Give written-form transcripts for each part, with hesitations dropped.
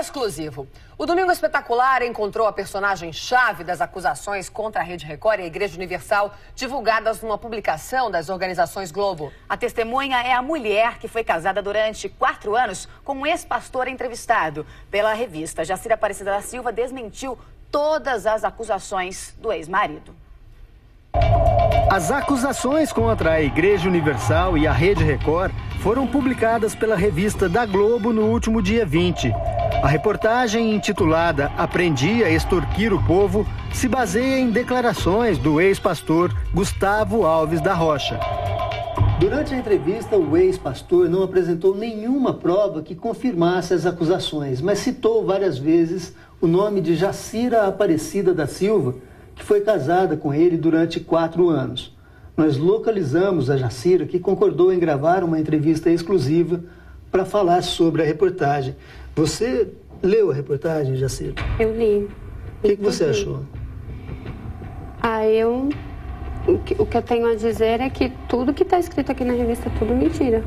exclusivo. O Domingo Espetacular encontrou a personagem-chave das acusações contra a Rede Record e a Igreja Universal, divulgadas numa publicação das organizações Globo. A testemunha é a mulher que foi casada durante 4 anos com um ex-pastor entrevistado pela revista. Jacira Aparecida da Silva desmentiu todas as acusações do ex-marido. As acusações contra a Igreja Universal e a Rede Record foram publicadas pela revista da Globo no último dia 20. A reportagem, intitulada "Aprendi a Extorquir o Povo", se baseia em declarações do ex-pastor Gustavo Alves da Rocha. Durante a entrevista, o ex-pastor não apresentou nenhuma prova que confirmasse as acusações, mas citou várias vezes o nome de Jacira Aparecida da Silva, que foi casada com ele durante 4 anos. Nós localizamos a Jacira, que concordou em gravar uma entrevista exclusiva para falar sobre a reportagem. Você leu a reportagem, Jacira? Eu li. O que você achou? O que eu tenho a dizer é que tudo que está escrito aqui na revista é tudo mentira.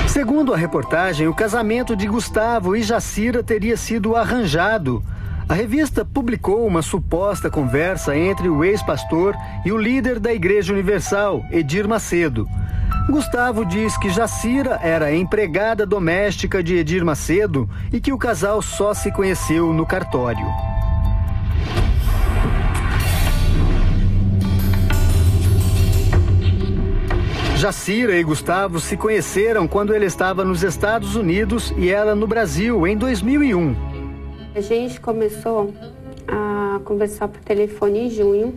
Segundo a reportagem, o casamento de Gustavo e Jacira teria sido arranjado. A revista publicou uma suposta conversa entre o ex-pastor e o líder da Igreja Universal, Edir Macedo. Gustavo diz que Jacira era empregada doméstica de Edir Macedo e que o casal só se conheceu no cartório. Jacira e Gustavo se conheceram quando ele estava nos Estados Unidos e ela no Brasil, em 2001. A gente começou a conversar por telefone em junho.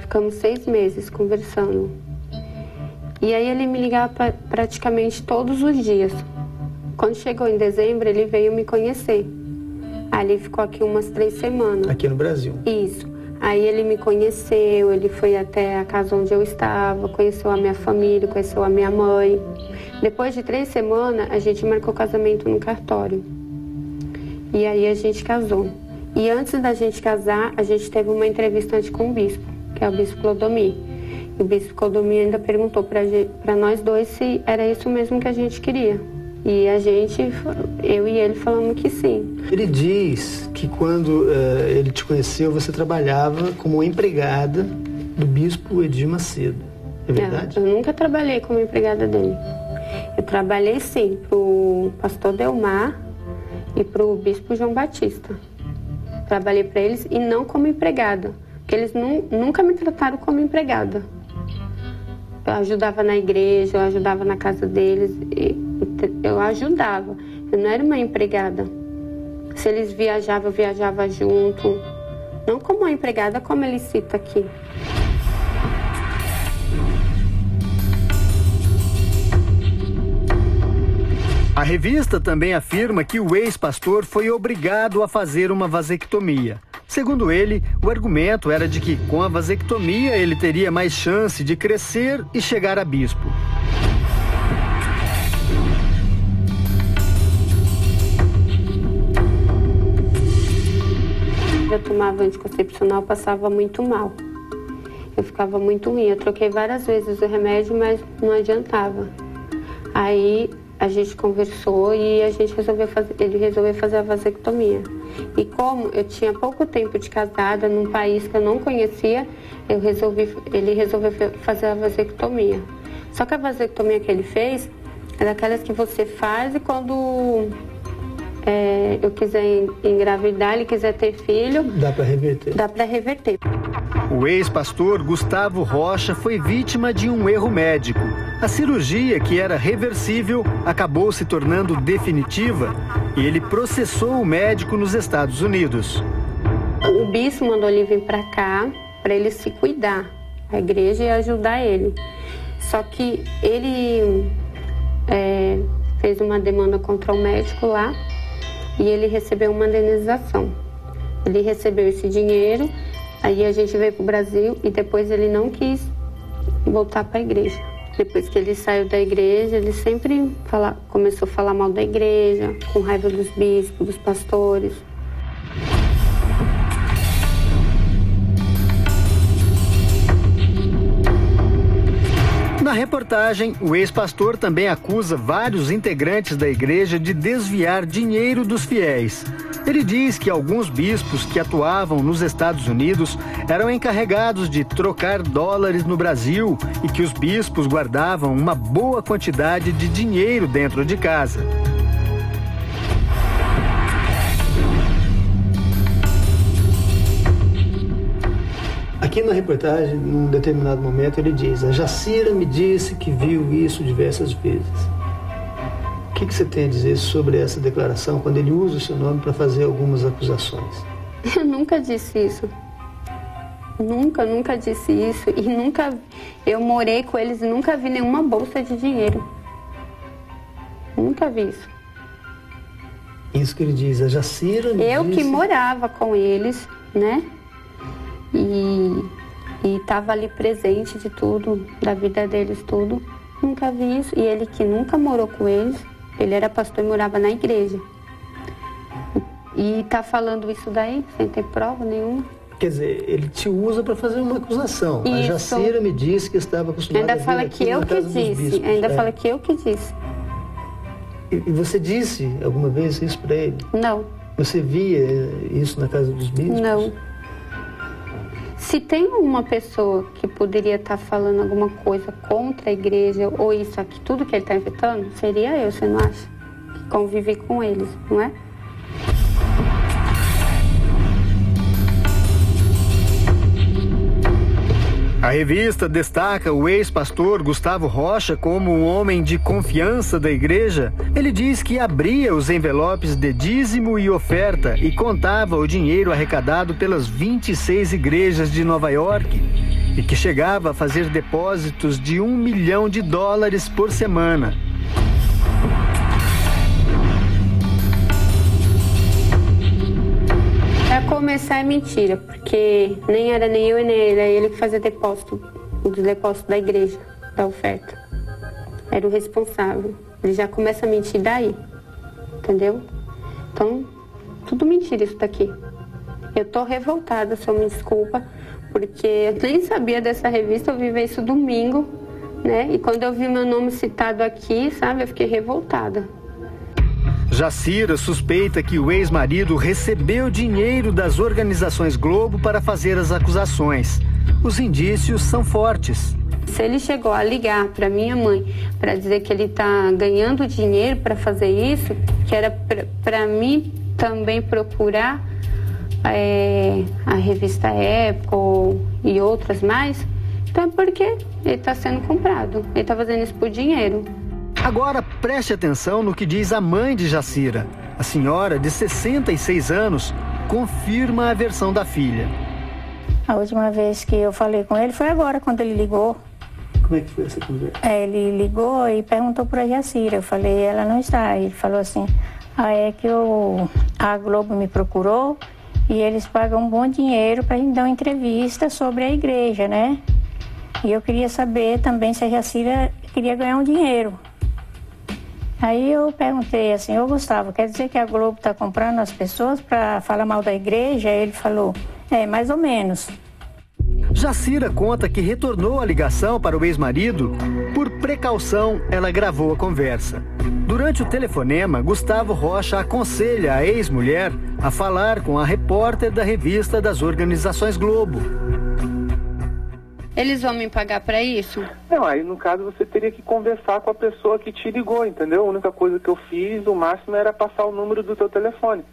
Ficamos 6 meses conversando. E aí ele me ligava praticamente todos os dias. Quando chegou em dezembro, ele veio me conhecer. Aí ele ficou aqui umas 3 semanas. Aqui no Brasil? Isso. Aí ele me conheceu, ele foi até a casa onde eu estava, conheceu a minha família, conheceu a minha mãe. Depois de 3 semanas, a gente marcou casamento no cartório. E aí a gente casou. E antes da gente casar, a gente teve uma entrevista antes com o bispo, que é o bispo Clodomir. E o bispo Clodomir ainda perguntou para nós dois se era isso mesmo que a gente queria. E eu e ele falamos que sim. Ele diz que quando ele te conheceu, você trabalhava como empregada do bispo Edir Macedo. É verdade? Eu nunca trabalhei como empregada dele. Eu trabalhei sim pro pastor Delmar e pro bispo João Batista. Trabalhei para eles e não como empregada, porque eles nunca me trataram como empregada. Eu ajudava na igreja, eu ajudava na casa deles, eu ajudava. Eu não era uma empregada. Se eles viajavam, eu viajava junto. Não como uma empregada, como ele cita aqui. A revista também afirma que o ex-pastor foi obrigado a fazer uma vasectomia. Segundo ele, o argumento era de que com a vasectomia ele teria mais chance de crescer e chegar a bispo. Eu tomava anticoncepcional, passava muito mal. Eu ficava muito ruim. Eu troquei várias vezes o remédio, mas não adiantava. Aí a gente conversou e ele resolveu fazer a vasectomia. E como eu tinha pouco tempo de casada num país que eu não conhecia, ele resolveu fazer a vasectomia. Só que a vasectomia que ele fez é daquelas que você faz e quando eu quiser engravidar, ele quiser ter filho... Dá para reverter. Dá para reverter. O ex-pastor Gustavo Rocha foi vítima de um erro médico. A cirurgia, que era reversível, acabou se tornando definitiva e ele processou o médico nos Estados Unidos. O bispo mandou ele vir para cá para ele se cuidar, a igreja ia ajudar ele. Só que ele fez uma demanda contra o médico lá e ele recebeu uma indenização. Ele recebeu esse dinheiro, aí a gente veio para o Brasil e depois ele não quis voltar para a igreja. Depois que ele saiu da igreja, ele sempre começou a falar mal da igreja, com raiva dos bispos, dos pastores. Na reportagem, o ex-pastor também acusa vários integrantes da igreja de desviar dinheiro dos fiéis. Ele diz que alguns bispos que atuavam nos Estados Unidos eram encarregados de trocar dólares no Brasil e que os bispos guardavam uma boa quantidade de dinheiro dentro de casa. Aqui na reportagem, num determinado momento, ele diz: a Jacira me disse que viu isso diversas vezes. O que você tem a dizer sobre essa declaração, quando ele usa o seu nome para fazer algumas acusações? Eu nunca disse isso. Nunca disse isso. E nunca... Eu morei com eles e nunca vi nenhuma bolsa de dinheiro. Nunca vi isso. Isso que ele diz, a Jacira me Eu disse... que morava com eles, né? E estava ali presente de tudo, da vida deles, tudo. Nunca vi isso. E ele que nunca morou com eles, ele era pastor e morava na igreja. E tá falando isso daí, sem ter prova nenhuma. Quer dizer, ele te usa para fazer uma acusação. Isso. A Jacira me disse que estava acostumada Ainda fala que eu que disse. Ainda fala que eu que disse. E você disse alguma vez isso para ele? Não. Você via isso na casa dos bispos? Não. Se tem uma pessoa que poderia estar falando alguma coisa contra a igreja ou isso aqui, tudo que ele está inventando, seria eu, você não acha? Que convive com eles, não é? A revista destaca o ex-pastor Gustavo Rocha como um homem de confiança da igreja. Ele diz que abria os envelopes de dízimo e oferta e contava o dinheiro arrecadado pelas 26 igrejas de Nova York e que chegava a fazer depósitos de $1 milhão por semana. Para começar é mentira, porque nem era nem eu e nem ele, era ele que fazia depósito, o depósito da igreja, da oferta. Era o responsável. Ele já começa a mentir daí, entendeu? Então, tudo mentira isso daqui. Eu tô revoltada, só me desculpa, porque eu nem sabia dessa revista, eu vi isso domingo, né? E quando eu vi meu nome citado aqui, sabe, eu fiquei revoltada. Jacira suspeita que o ex-marido recebeu dinheiro das organizações Globo para fazer as acusações. Os indícios são fortes. Se ele chegou a ligar para minha mãe para dizer que ele está ganhando dinheiro para fazer isso, que era para mim também procurar a revista Época e outras mais, então é porque ele está sendo comprado. Ele está fazendo isso por dinheiro. Agora preste atenção no que diz a mãe de Jacira. A senhora, de 66 anos, confirma a versão da filha. A última vez que eu falei com ele foi agora, quando ele ligou. Como é que foi essa conversa? Ele ligou e perguntou para a Jacira. Eu falei, ela não está. Ele falou assim, é que a Globo me procurou e eles pagam um bom dinheiro para a gente dar uma entrevista sobre a igreja, né? E eu queria saber também se a Jacira queria ganhar um dinheiro. Aí eu perguntei assim, ô Gustavo, quer dizer que a Globo está comprando as pessoas para falar mal da igreja? Ele falou, mais ou menos. Jacira conta que retornou a ligação para o ex-marido. Por precaução, ela gravou a conversa. Durante o telefonema, Gustavo Rocha aconselha a ex-mulher a falar com a repórter da revista das organizações Globo. Eles vão me pagar para isso? Não, aí no caso você teria que conversar com a pessoa que te ligou, entendeu? A única coisa que eu fiz, o máximo era passar o número do teu telefone.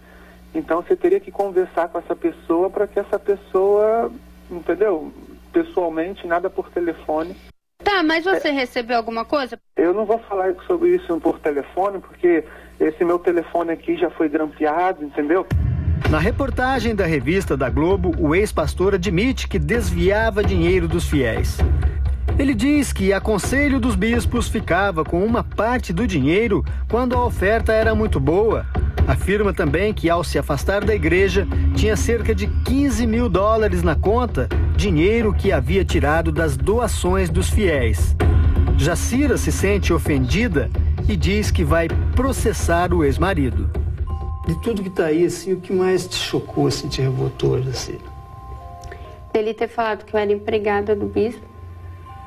Então você teria que conversar com essa pessoa para que essa pessoa, entendeu? Pessoalmente, nada por telefone. Tá, mas você recebeu alguma coisa? Eu não vou falar sobre isso por telefone, porque esse meu telefone aqui já foi grampeado, entendeu? Na reportagem da revista da Globo, o ex-pastor admite que desviava dinheiro dos fiéis. Ele diz que, a conselho dos bispos, ficava com uma parte do dinheiro quando a oferta era muito boa. Afirma também que, ao se afastar da igreja, tinha cerca de $15 mil na conta, dinheiro que havia tirado das doações dos fiéis. Jacira se sente ofendida e diz que vai processar o ex-marido. De tudo que está aí, assim, o que mais te chocou, assim, te revoltou, Jacira? Ele ter falado que eu era empregada do bispo,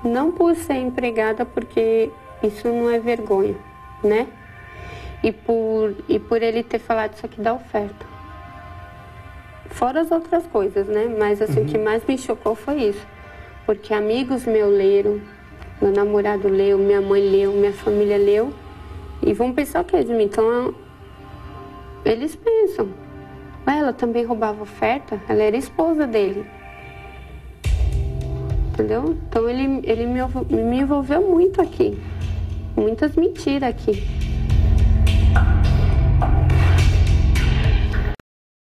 Não por ser empregada, porque isso não é vergonha, né? E por ele ter falado isso aqui da oferta. Fora as outras coisas, né? Mas assim, o que mais me chocou foi isso. Porque amigos meus leram, meu namorado leu, minha mãe leu, minha família leu. E vão pensar o que de mim? Então, eles pensam. Ela também roubava oferta, ela era esposa dele. Entendeu? Então ele me envolveu muito aqui. Muitas mentiras aqui.